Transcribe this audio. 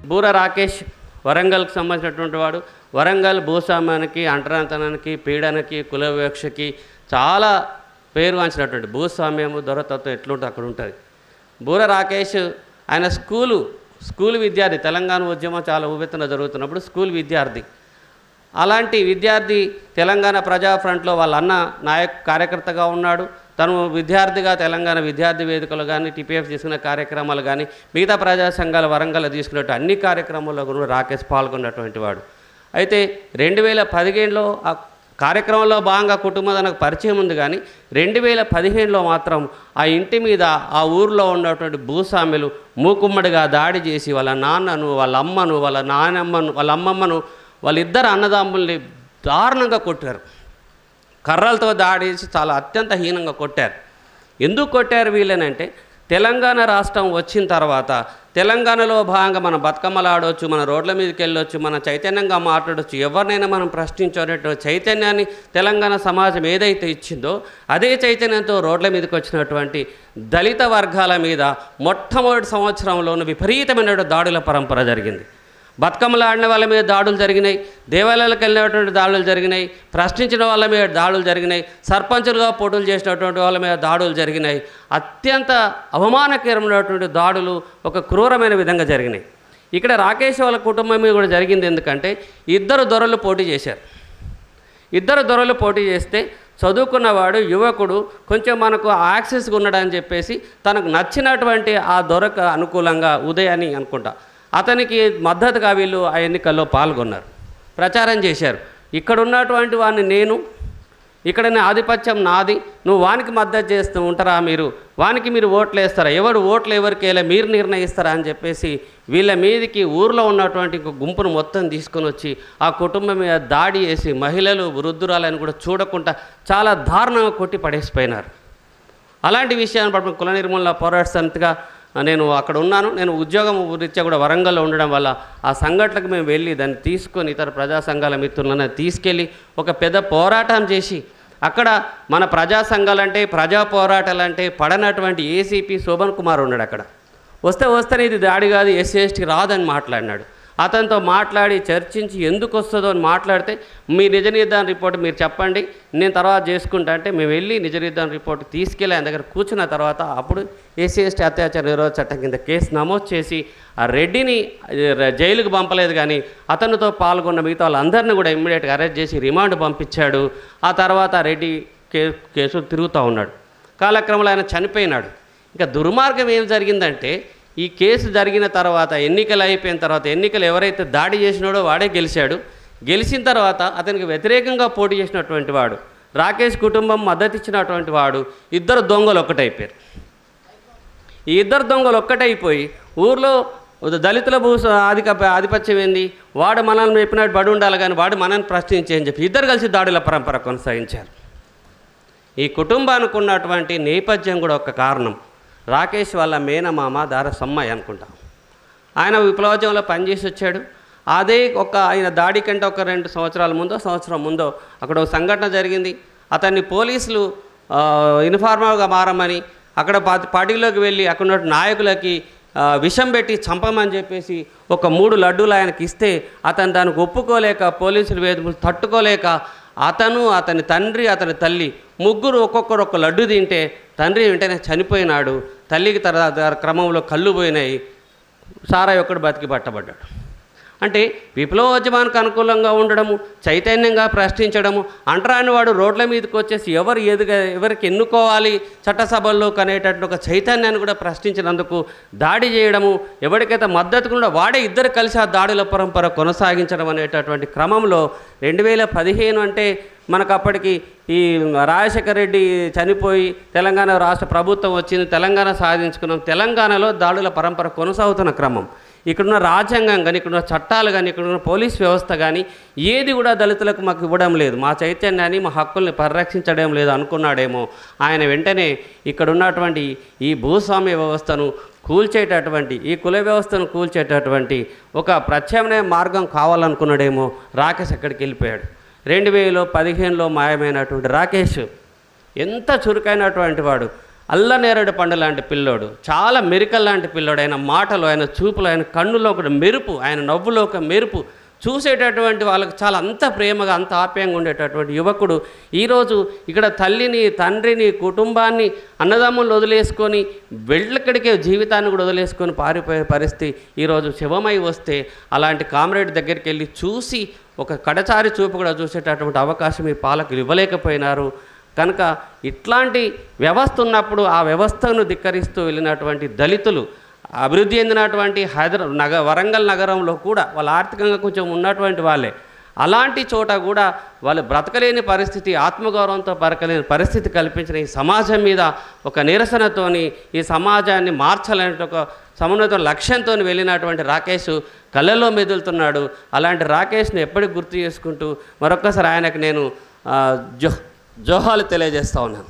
బూర రాకేష్ వరంగల్కి సంబంధించినటువంటి వాడు. వరంగల్ భూస్వామ్యానికి, అంటరాంతనానికి, పీడనకి, కుల వివక్షకి చాలా పేరు వాంచినటువంటి భూస్వామ్యము, దొరతత్వం ఎట్లుంటే అక్కడ ఉంటుంది. బూర రాకేష్ ఆయన స్కూల్ విద్యార్థి. తెలంగాణ ఉద్యమం చాలా ఉవ్వెత్తున జరుగుతున్నప్పుడు స్కూల్ విద్యార్థి. అలాంటి విద్యార్థి తెలంగాణ ప్రజా ఫ్రంట్లో వాళ్ళ అన్న కార్యకర్తగా ఉన్నాడు. తను విద్యార్థిగా తెలంగాణ విద్యార్థి వేదికలు కానీ, టీపీఎఫ్ తీసుకునే కార్యక్రమాలు కానీ, మిగతా ప్రజా సంఘాల వరంగల్ తీసుకున్నట్టు అన్ని కార్యక్రమాల్లో కూడా రాకేష్ పాల్గొన్నటువంటి వాడు. అయితే 2015లో ఆ కార్యక్రమంలో భాగంగా కుటుంబం తనకు పరిచయం ఉంది. కానీ 2015లో మాత్రం ఆ ఇంటి మీద ఆ ఊరిలో ఉన్నటువంటి భూస్వాములు మూకుమ్మడిగా దాడి చేసి వాళ్ళ నాన్నను, వాళ్ళ అమ్మను, వాళ్ళ నానమ్మను, వాళ్ళ అమ్మమ్మను, వాళ్ళిద్దరు అన్నదమ్ముల్ని దారుణంగా కొట్టారు. కర్రలతో దాడి చేసి చాలా అత్యంత హీనంగా కొట్టారు. ఎందుకు కొట్టారు వీళ్ళనంటే, తెలంగాణ రాష్ట్రం వచ్చిన తర్వాత తెలంగాణలో భాగంగా మనం బతుకమ్మలు ఆడవచ్చు, మన రోడ్ల మీదకి వెళ్ళొచ్చు, మన చైతన్యంగా మాట్లాడవచ్చు, ఎవరినైనా మనం ప్రశ్నించేటువంటి చైతన్యాన్ని తెలంగాణ సమాజం ఏదైతే ఇచ్చిందో అదే చైతన్యంతో రోడ్ల మీదకి వచ్చినటువంటి దళిత వర్గాల మీద మొట్టమొదటి సంవత్సరంలోనూ విపరీతమైన దాడుల పరంపర జరిగింది. బతుకమ్మలు ఆడిన వాళ్ళ మీద దాడులు జరిగినాయి, దేవాలయాలకు వెళ్ళినటువంటి దాడులు జరిగినాయి, ప్రశ్నించిన వాళ్ళ మీద దాడులు జరిగినాయి, సర్పంచులుగా పోటీలు చేసినటువంటి వాళ్ళ మీద దాడులు జరిగినాయి. అత్యంత అవమానకరమైనటువంటి దాడులు ఒక క్రూరమైన విధంగా జరిగినాయి. ఇక్కడ రాకేష్ వాళ్ళ కుటుంబం మీద కూడా జరిగింది. ఎందుకంటే ఇద్దరు దొరలు పోటీ చేశారు. ఇద్దరు దొరలు పోటీ చేస్తే చదువుకున్నవాడు, యువకుడు, కొంచెం మనకు యాక్సెస్గా ఉన్నాడని చెప్పేసి తనకు నచ్చినటువంటి ఆ దొరకు అనుకూలంగా ఉదయాన్ని అనుకుంటా అతనికి మద్దతుగా వీళ్ళు ఆ ఎన్నికల్లో పాల్గొన్నారు, ప్రచారం చేశారు. ఇక్కడ ఉన్నటువంటి వాడిని నేను, ఇక్కడ ఆధిపత్యం నాది, నువ్వు వానికి మద్దతు చేస్తూ ఉంటారా, వానికి మీరు ఓట్లు వేస్తారా, ఎవరు ఓట్లు ఎవరికి వేయాలి మీరు నిర్ణయిస్తారా అని చెప్పేసి వీళ్ళ మీదకి ఊర్లో ఉన్నటువంటి గుంపును మొత్తం తీసుకొని వచ్చి ఆ కుటుంబం మీద దాడి చేసి మహిళలు, వృద్ధురాలని కూడా చూడకుండా చాలా దారుణంగా కొట్టి పడేసిపోయినారు. అలాంటి విషయాన్ని పట్ల కుల నిర్మూలన పోరాట సమితిగా నేను అక్కడ ఉన్నాను. నేను ఉద్యోగం రీత్యా కూడా వరంగల్లో ఉండడం వల్ల ఆ సంఘటనకు మేము వెళ్ళి దాన్ని తీసుకొని ఇతర ప్రజా సంఘాల మిత్రులను తీసుకెళ్ళి ఒక పెద్ద పోరాటం చేసి అక్కడ మన ప్రజా సంఘాలంటే, ప్రజా పోరాటాలంటే పడనటువంటి ఏసీపీ శోభన్ కుమార్ ఉన్నాడు. అక్కడ వస్తేనే ఇది దాడి కాదు, ఎస్సీ ఎస్టీ రాదని మాట్లాడినాడు. అతనితో మాట్లాడి చర్చించి ఎందుకు వస్తుందో అని మాట్లాడితే, మీ నిజ నిర్ధారణ రిపోర్ట్ మీరు చెప్పండి, నేను తర్వాత చేసుకుంటా అంటే మేము వెళ్ళి నిజ నిర్ధారణ రిపోర్ట్ తీసుకెళ్ళి ఆయన దగ్గర కూర్చున్న తర్వాత అప్పుడు ఎస్సీ ఎస్టీ అత్యాచార నిరోధక చట్టం కింద కేసు నమోదు చేసి ఆ రెడ్డిని జైలుకు పంపలేదు. కానీ అతనితో పాల్గొన్న మిగతా వాళ్ళందరినీ కూడా ఇమ్మీడియట్గా అరెస్ట్ చేసి రిమాండ్ పంపించాడు. ఆ తర్వాత రెడ్డి కేసు తిరుగుతూ ఉన్నాడు. కాలక్రమంలో ఆయన చనిపోయినాడు. ఇంకా దుర్మార్గం ఏం జరిగిందంటే, ఈ కేసు జరిగిన తర్వాత ఎన్నికలు అయిపోయిన తర్వాత ఎన్నికలు ఎవరైతే దాడి చేసినాడో వాడే గెలిచాడు. గెలిచిన తర్వాత అతనికి వ్యతిరేకంగా పోటీ చేసినటువంటి వాడు, రాకేష్ కుటుంబం మద్దతు ఇచ్చినటువంటి వాడు, ఇద్దరు దొంగలు ఒక్కటైపోయారు. ఈ ఇద్దరు దొంగలు ఒక్కటైపోయి ఊర్లో దళితుల ఆధిపత్యం ఏంది, వాడు మనల్ని చెప్పినట్టు బడి ఉండాలి కానీ వాడు మనల్ని ప్రశ్నించే అని చెప్పి ఇద్దరు కలిసి దాడుల పరంపర కొనసాగించారు. ఈ కుటుంబానికి ఉన్నటువంటి నేపథ్యం కూడా ఒక కారణం. రాకేష్ వాళ్ళ మేనమామ దార సమ్మయ్య అనుకుంటాం. ఆయన విప్లవోద్యమంలో పనిచేసి వచ్చాడు. అదే ఆయన దాడి కంటే ఒక 2 సంవత్సరం ముందో అక్కడ ఒక సంఘటన జరిగింది. అతన్ని పోలీసులు యూనిఫార్మర్గా మారమని అక్కడ పార్టీలోకి వెళ్ళి అక్కడ ఉన్న నాయకులకి విషం పెట్టి చంపమని చెప్పేసి ఒక 3 లడ్డూలు ఆయనకి ఇస్తే అతను దానికి ఒప్పుకోలేక, పోలీసులు వేధింపులు తట్టుకోలేక అతను, అతని తండ్రి, అతని తల్లి ముగ్గురు ఒక్కొక్కరు ఒక లడ్డు తింటే తండ్రి వెంటనే చనిపోయినాడు. తల్లికి తర్వాత క్రమంలో కళ్ళు పోయినాయి. సారాయి ఒక్కడు బతికి పట్టబడ్డాడు. అంటే విప్లవోద్యమానికి అనుకూలంగా ఉండడము, చైతన్యంగా ప్రశ్నించడము, అంటరాని వాడు రోడ్ల మీదకి వచ్చేసి ఎవరికి ఎన్నుకోవాలి చట్టసభల్లో కనేటట్టు ఒక చైతన్యాన్ని కూడా ప్రశ్నించినందుకు దాడి చేయడము, ఎవరికైతే మద్దతు కూడా వాడే ఇద్దరు కలిసి ఆ దాడుల పరంపర కొనసాగించడం అనేటటువంటి క్రమంలో 2015 అంటే మనకు అప్పటికి ఈ రాజశేఖర రెడ్డి చనిపోయి తెలంగాణ రాష్ట్ర ప్రభుత్వం వచ్చింది, తెలంగాణ సాధించుకున్నాం. తెలంగాణలో దాడుల పరంపర కొనసాగుతున్న క్రమం. ఇక్కడున్న రాజ్యాంగం కానీ, ఇక్కడున్న చట్టాలు కానీ, ఇక్కడున్న పోలీస్ వ్యవస్థ కానీ ఏది కూడా దళితులకు మాకు ఇవ్వడం లేదు, మా చైతన్యాన్ని, మా హక్కుల్ని పరిరక్షించడం లేదు అనుకున్నాడేమో. ఆయన వెంటనే ఇక్కడ ఉన్నటువంటి ఈ భూస్వామ్య వ్యవస్థను కూల్చేటటువంటి, ఈ కుల వ్యవస్థను కూల్చేటటువంటి ఒక ప్రత్యామ్నాయ మార్గం కావాలనుకున్నాడేమో. రాకేష్ అక్కడికి వెళ్ళిపోయాడు. 2015లో మాయమైనటువంటి రాకేష్ ఎంత చురుకైనటువంటి వాడు. అల్లనేరేడు పండు లాంటి పిల్లోడు, చాలా మెరికల్ లాంటి పిల్లోడు. ఆయన మాటలు, ఆయన చూపులు, ఆయన కన్నులో ఒక మెరుపు, ఆయన నవ్వులో ఒక మెరుపు, చూసేటటువంటి వాళ్ళకు చాలా అంత ప్రేమగా అంత ఆప్యాయంగా ఉండేటటువంటి యువకుడు ఈరోజు ఇక్కడ తల్లిని, తండ్రిని, కుటుంబాన్ని, అన్నదమ్ములు వదిలేసుకొని వెళ్ళక్కడికే జీవితాన్ని కూడా వదిలేసుకొని పారిపోయే పరిస్థితి ఈరోజు శివమై వస్తే అలాంటి కామ్రేడ్ దగ్గరికి వెళ్ళి చూసి ఒక కడచారి చూపు కూడా చూసేటటువంటి అవకాశం ఈ పాలకులు ఇవ్వలేకపోయినారు. కనుక ఇట్లాంటి వ్యవస్థ ఉన్నప్పుడు ఆ వ్యవస్థను ధిక్కరిస్తూ వెళ్ళినటువంటి దళితులు, అభివృద్ధి చెందినటువంటి వరంగల్ నగరంలో కూడా వాళ్ళు ఆర్థికంగా కొంచెం ఉన్నటువంటి వాళ్ళే, అలాంటి చోట కూడా వాళ్ళు బ్రతకలేని పరిస్థితి, ఆత్మగౌరవంతో బతకలేని పరిస్థితి కల్పించిన ఈ సమాజం మీద ఒక నిరసనతోని ఈ సమాజాన్ని మార్చాలనే ఒక సమన్వయ లక్ష్యంతో వెళ్ళినటువంటి రాకేష్ కళ్ళలో మెదులుతున్నాడు. అలాంటి రాకేష్ని ఎప్పటికి గుర్తు చేసుకుంటూ మరొక్కసారి ఆయనకు నేను జోహాలు తెలియజేస్తూ ఉన్నాను.